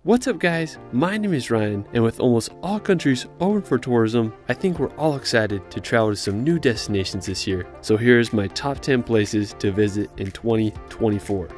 What's up guys, my name is Ryan, and with almost all countries open for tourism, I think we're all excited to travel to some new destinations this year. So here's my top 10 places to visit in 2024.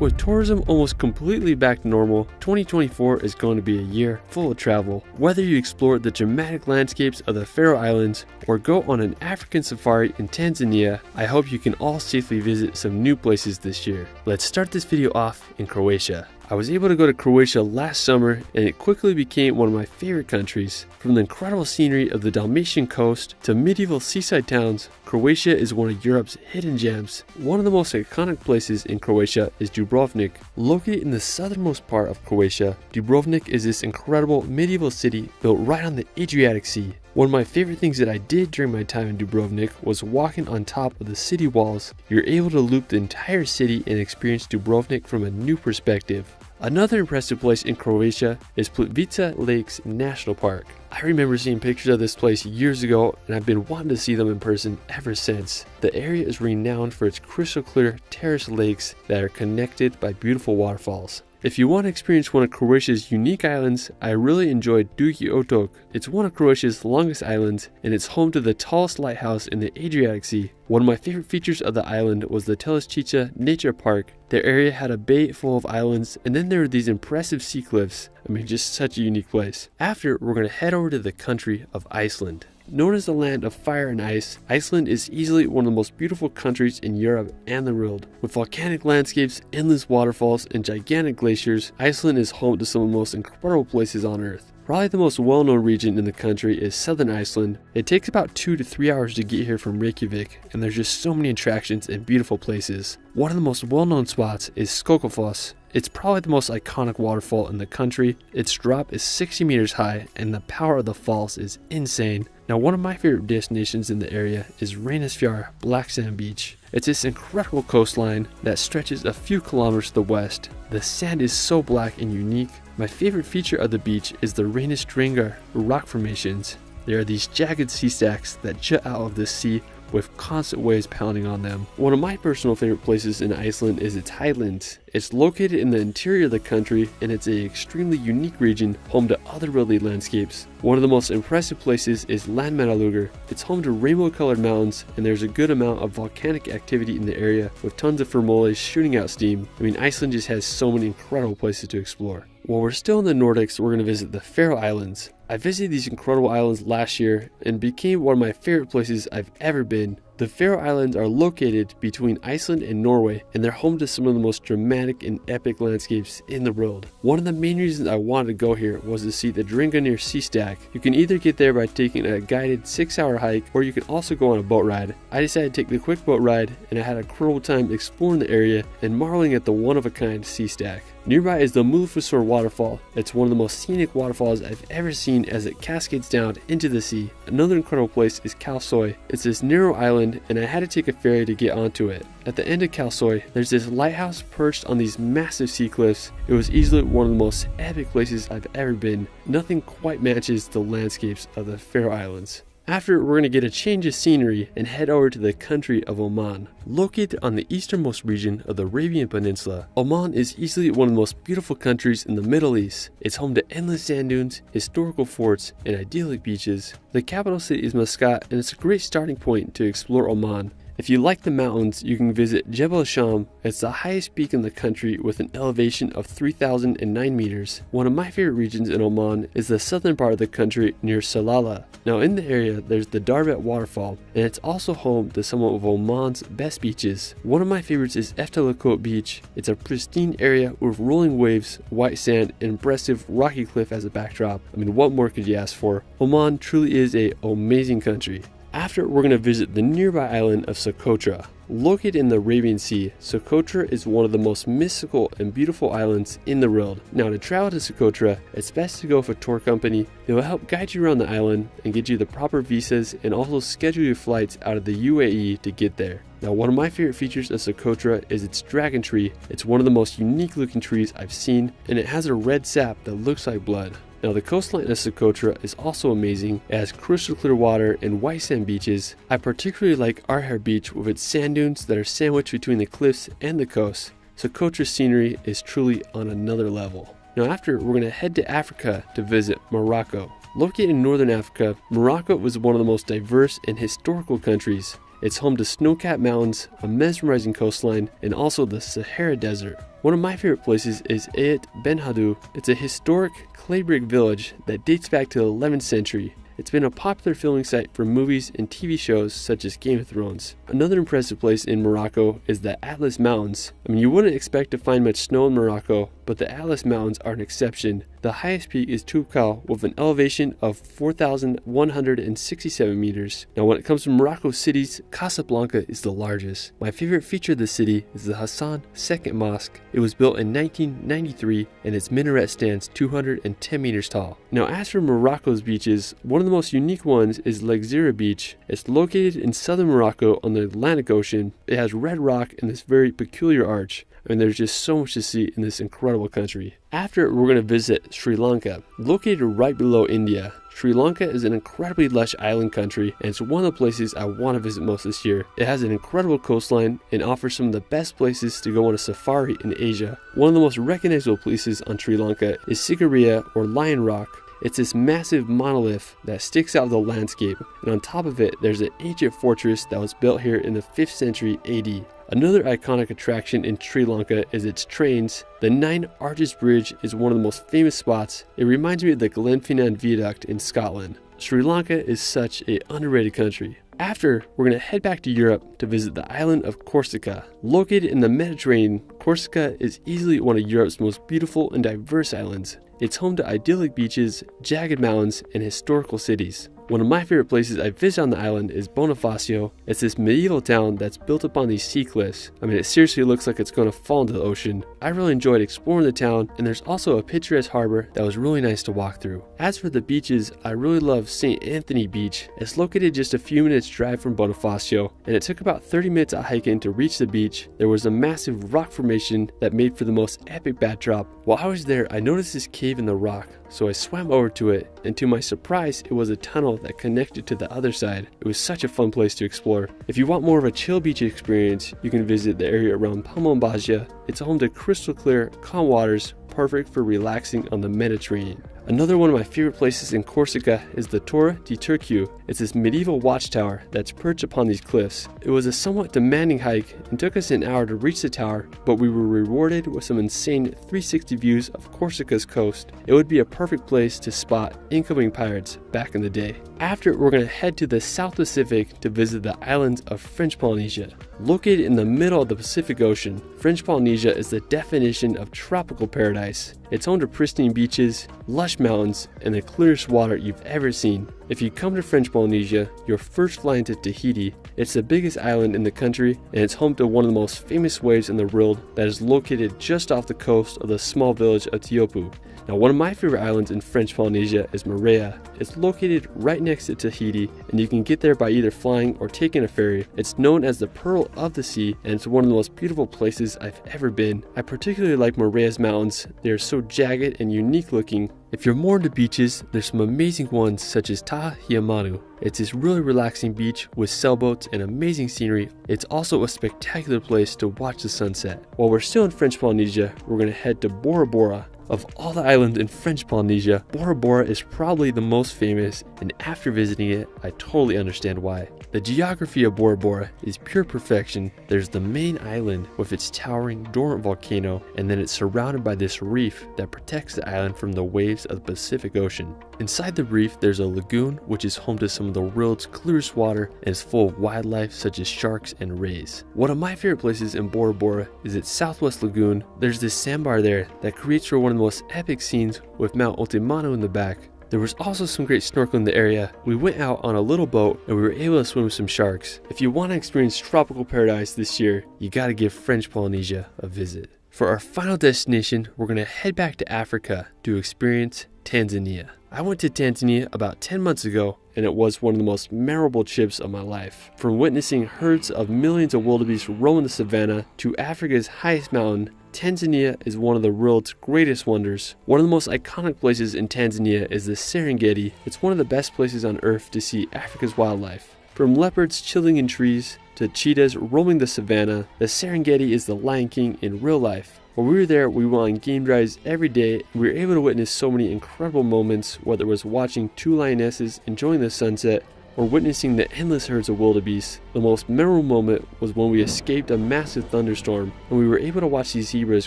With tourism almost completely back to normal, 2024 is going to be a year full of travel. Whether you explore the dramatic landscapes of the Faroe Islands or go on an African safari in Tanzania, I hope you can all safely visit some new places this year. Let's start this video off in Croatia. I was able to go to Croatia last summer and it quickly became one of my favorite countries. From the incredible scenery of the Dalmatian coast to medieval seaside towns, Croatia is one of Europe's hidden gems. One of the most iconic places in Croatia is Dubrovnik. Located in the southernmost part of Croatia, Dubrovnik is this incredible medieval city built right on the Adriatic Sea. One of my favorite things that I did during my time in Dubrovnik was walking on top of the city walls. You're able to loop the entire city and experience Dubrovnik from a new perspective. Another impressive place in Croatia is Plitvice Lakes National Park. I remember seeing pictures of this place years ago and I've been wanting to see them in person ever since. The area is renowned for its crystal clear terraced lakes that are connected by beautiful waterfalls. If you want to experience one of Croatia's unique islands, I really enjoyed Dugi Otok. It's one of Croatia's longest islands and it's home to the tallest lighthouse in the Adriatic Sea. One of my favorite features of the island was the Teleščica Nature Park. Their area had a bay full of islands and then there were these impressive sea cliffs. I mean, just such a unique place. After, we're going to head over to the country of Iceland. Known as the land of fire and ice, Iceland is easily one of the most beautiful countries in Europe and the world. With volcanic landscapes, endless waterfalls, and gigantic glaciers, Iceland is home to some of the most incredible places on Earth. Probably the most well-known region in the country is southern Iceland. It takes about 2 to 3 hours to get here from Reykjavik, and there's just so many attractions and beautiful places. One of the most well-known spots is Skogafoss. It's probably the most iconic waterfall in the country. Its drop is 60 meters high, and the power of the falls is insane. Now, one of my favorite destinations in the area is Reynisfjall Black Sand Beach. It's this incredible coastline that stretches a few kilometers to the west. The sand is so black and unique. My favorite feature of the beach is the Reynisdrangar rock formations. There are these jagged sea stacks that jut out of the sea with constant waves pounding on them. One of my personal favorite places in Iceland is its highlands. It's located in the interior of the country and it's an extremely unique region home to otherworldly landscapes. One of the most impressive places is Landmannalaugar. It's home to rainbow colored mountains and there's a good amount of volcanic activity in the area with tons of thermales shooting out steam. I mean, Iceland just has so many incredible places to explore. While we're still in the Nordics, we're going to visit the Faroe Islands. I visited these incredible islands last year and became one of my favorite places I've ever been. The Faroe Islands are located between Iceland and Norway, and they're home to some of the most dramatic and epic landscapes in the world. One of the main reasons I wanted to go here was to see the Drangarnir Sea Stack. You can either get there by taking a guided 6-hour hike, or you can also go on a boat ride. I decided to take the quick boat ride, and I had a incredible time exploring the area and marveling at the one-of-a-kind sea stack. Nearby is the Mulfusor waterfall. It's one of the most scenic waterfalls I've ever seen as it cascades down into the sea. Another incredible place is Kalsoy. It's this narrow island and I had to take a ferry to get onto it. At the end of Kalsoy, there's this lighthouse perched on these massive sea cliffs. It was easily one of the most epic places I've ever been. Nothing quite matches the landscapes of the Faroe Islands. After, we're going to get a change of scenery and head over to the country of Oman. Located on the easternmost region of the Arabian Peninsula, Oman is easily one of the most beautiful countries in the Middle East. It's home to endless sand dunes, historical forts, and idyllic beaches. The capital city is Muscat, and it's a great starting point to explore Oman. If you like the mountains, you can visit Jebel Sham. It's the highest peak in the country with an elevation of 3,009 meters. One of my favorite regions in Oman is the southern part of the country near Salalah. Now in the area, there's the Darbet waterfall, and it's also home to some of Oman's best beaches. One of my favorites is Eftelakot Beach. It's a pristine area with rolling waves, white sand, and impressive rocky cliff as a backdrop. I mean, what more could you ask for? Oman truly is an amazing country. After, we're going to visit the nearby island of Socotra. Located in the Arabian Sea, Socotra is one of the most mystical and beautiful islands in the world. Now, to travel to Socotra, it's best to go with a tour company. They will help guide you around the island and get you the proper visas and also schedule your flights out of the UAE to get there. Now, one of my favorite features of Socotra is its dragon tree. It's one of the most unique looking trees I've seen, and it has a red sap that looks like blood. Now the coastline of Socotra is also amazing. It has crystal clear water and white sand beaches. I particularly like Arher Beach with its sand dunes that are sandwiched between the cliffs and the coast. Socotra's scenery is truly on another level. Now after, we're going to head to Africa to visit Morocco. Located in northern Africa, Morocco was one of the most diverse and historical countries. It's home to snow-capped mountains, a mesmerizing coastline, and also the Sahara Desert. One of my favorite places is Ayet Ben Haddou. It's a historic clay brick village that dates back to the 11th century. It's been a popular filming site for movies and TV shows such as Game of Thrones. Another impressive place in Morocco is the Atlas Mountains. I mean, you wouldn't expect to find much snow in Morocco, but the Atlas Mountains are an exception. The highest peak is Toubkal with an elevation of 4,167 meters. Now when it comes to Morocco cities, Casablanca is the largest. My favorite feature of the city is the Hassan II Mosque. It was built in 1993 and its minaret stands 210 meters tall. Now as for Morocco's beaches, one of the most unique ones is Lagzira Beach. It's located in southern Morocco on the Atlantic Ocean. It has red rock and this very peculiar arch. I mean, there's just so much to see in this incredible country. After, we're going to visit Sri Lanka. Located right below India, Sri Lanka is an incredibly lush island country, and it's one of the places I want to visit most this year. It has an incredible coastline and offers some of the best places to go on a safari in Asia. One of the most recognizable places on Sri Lanka is Sigiriya or Lion Rock. It's this massive monolith that sticks out of the landscape, and on top of it, there's an ancient fortress that was built here in the 5th century AD. Another iconic attraction in Sri Lanka is its trains. The Nine Arches Bridge is one of the most famous spots. It reminds me of the Glenfinnan Viaduct in Scotland. Sri Lanka is such an underrated country. After, we're going to head back to Europe to visit the island of Corsica. Located in the Mediterranean, Corsica is easily one of Europe's most beautiful and diverse islands. It's home to idyllic beaches, jagged mountains, and historical cities. One of my favorite places I visit on the island is Bonifacio. It's this medieval town that's built upon these sea cliffs. I mean, it seriously looks like it's going to fall into the ocean. I really enjoyed exploring the town, and there's also a picturesque harbor that was really nice to walk through. As for the beaches, I really love St. Anthony Beach. It's located just a few minutes drive from Bonifacio, and it took about 30 minutes of hiking to reach the beach. There was a massive rock formation that made for the most epic backdrop. While I was there, I noticed this cave in the rock, so I swam over to it, and to my surprise, it was a tunnel that connected to the other side. It was such a fun place to explore. If you want more of a chill beach experience, you can visit the area around Pamombaja. It's home to crystal clear, calm waters, perfect for relaxing on the Mediterranean. Another one of my favorite places in Corsica is the Torre di Turcu. It's this medieval watchtower that's perched upon these cliffs. It was a somewhat demanding hike and took us an hour to reach the tower, but we were rewarded with some insane 360 views of Corsica's coast. It would be a perfect place to spot incoming pirates back in the day. After, we're going to head to the South Pacific to visit the islands of French Polynesia. Located in the middle of the Pacific Ocean, French Polynesia is the definition of tropical paradise. It's home to pristine beaches, lush mountains, and the clearest water you've ever seen. If you come to French Polynesia, you're first flying to Tahiti. It's the biggest island in the country, and it's home to one of the most famous waves in the world that is located just off the coast of the small village of Teopu. Now, one of my favorite islands in French Polynesia is Moorea. It's located right next to Tahiti, and you can get there by either flying or taking a ferry. It's known as the Pearl of the Sea, and it's one of the most beautiful places I've ever been. I particularly like Moorea's mountains. They are so jagged and unique looking. If you're more into beaches, there's some amazing ones such as Tahiamanu. It's this really relaxing beach with sailboats and amazing scenery. It's also a spectacular place to watch the sunset. While we're still in French Polynesia, we're going to head to Bora Bora. Of all the islands in French Polynesia, Bora Bora is probably the most famous, and after visiting it, I totally understand why. The geography of Bora Bora is pure perfection. There's the main island with its towering dormant volcano, and then it's surrounded by this reef that protects the island from the waves of the Pacific Ocean. Inside the reef, there's a lagoon which is home to some of the world's clearest water and is full of wildlife such as sharks and rays. One of my favorite places in Bora Bora is its southwest lagoon. There's this sandbar there that creates for one of the most epic scenes with Mount Otemano in the back. There was also some great snorkeling in the area. We went out on a little boat and we were able to swim with some sharks. If you want to experience tropical paradise this year, you gotta give French Polynesia a visit. For our final destination, we're going to head back to Africa to experience Tanzania. I went to Tanzania about 10 months ago, and it was one of the most memorable trips of my life. From witnessing herds of millions of wildebeest roam the savannah to Africa's highest mountain, Tanzania is one of the world's greatest wonders. One of the most iconic places in Tanzania is the Serengeti. It's one of the best places on earth to see Africa's wildlife. From leopards chilling in trees to cheetahs roaming the savannah, the Serengeti is the Lion King in real life. While we were there, we went on game drives every day. We were able to witness so many incredible moments, whether it was watching two lionesses enjoying the sunset or witnessing the endless herds of wildebeest. The most memorable moment was when we escaped a massive thunderstorm and we were able to watch these zebras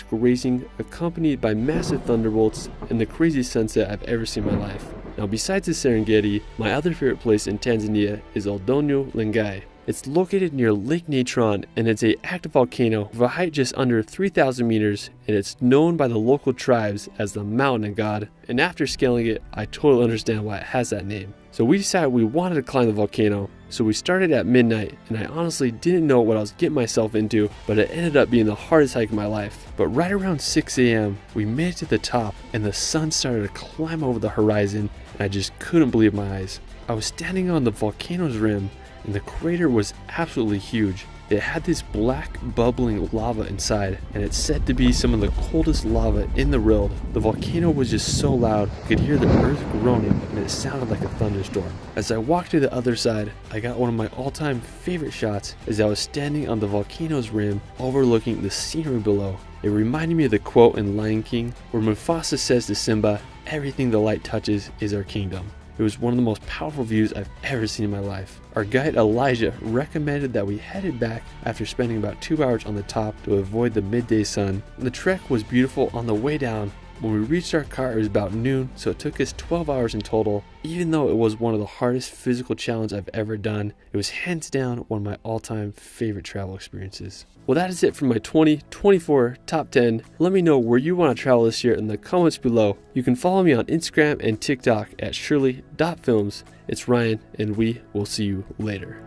grazing, accompanied by massive thunderbolts and the craziest sunset I've ever seen in my life. Now, besides the Serengeti, my other favorite place in Tanzania is Oldonyo Lengai. It's located near Lake Natron, and it's an active volcano of a height just under 3,000 meters, and it's known by the local tribes as the Mountain God. And after scaling it, I totally understand why it has that name. So we decided we wanted to climb the volcano, so we started at midnight, and I honestly didn't know what I was getting myself into, but it ended up being the hardest hike of my life. But right around 6 a.m., we made it to the top, and the sun started to climb over the horizon, and I just couldn't believe my eyes. I was standing on the volcano's rim, and the crater was absolutely huge. It had this black bubbling lava inside, and it's said to be some of the coldest lava in the world. The volcano was just so loud, you could hear the earth groaning, and it sounded like a thunderstorm. As I walked to the other side, I got one of my all-time favorite shots as I was standing on the volcano's rim, overlooking the scenery below. It reminded me of the quote in Lion King, where Mufasa says to Simba, "Everything the light touches is our kingdom." It was one of the most powerful views I've ever seen in my life. Our guide Elijah recommended that we headed back after spending about 2 hours on the top to avoid the midday sun. The trek was beautiful on the way down. When we reached our car, it was about noon, so it took us 12 hours in total. Even though it was one of the hardest physical challenges I've ever done, it was hands down one of my all-time favorite travel experiences. Well, that is it for my 2024 top 10. Let me know where you want to travel this year in the comments below. You can follow me on Instagram and TikTok at shirley.films. It's Ryan, and we will see you later.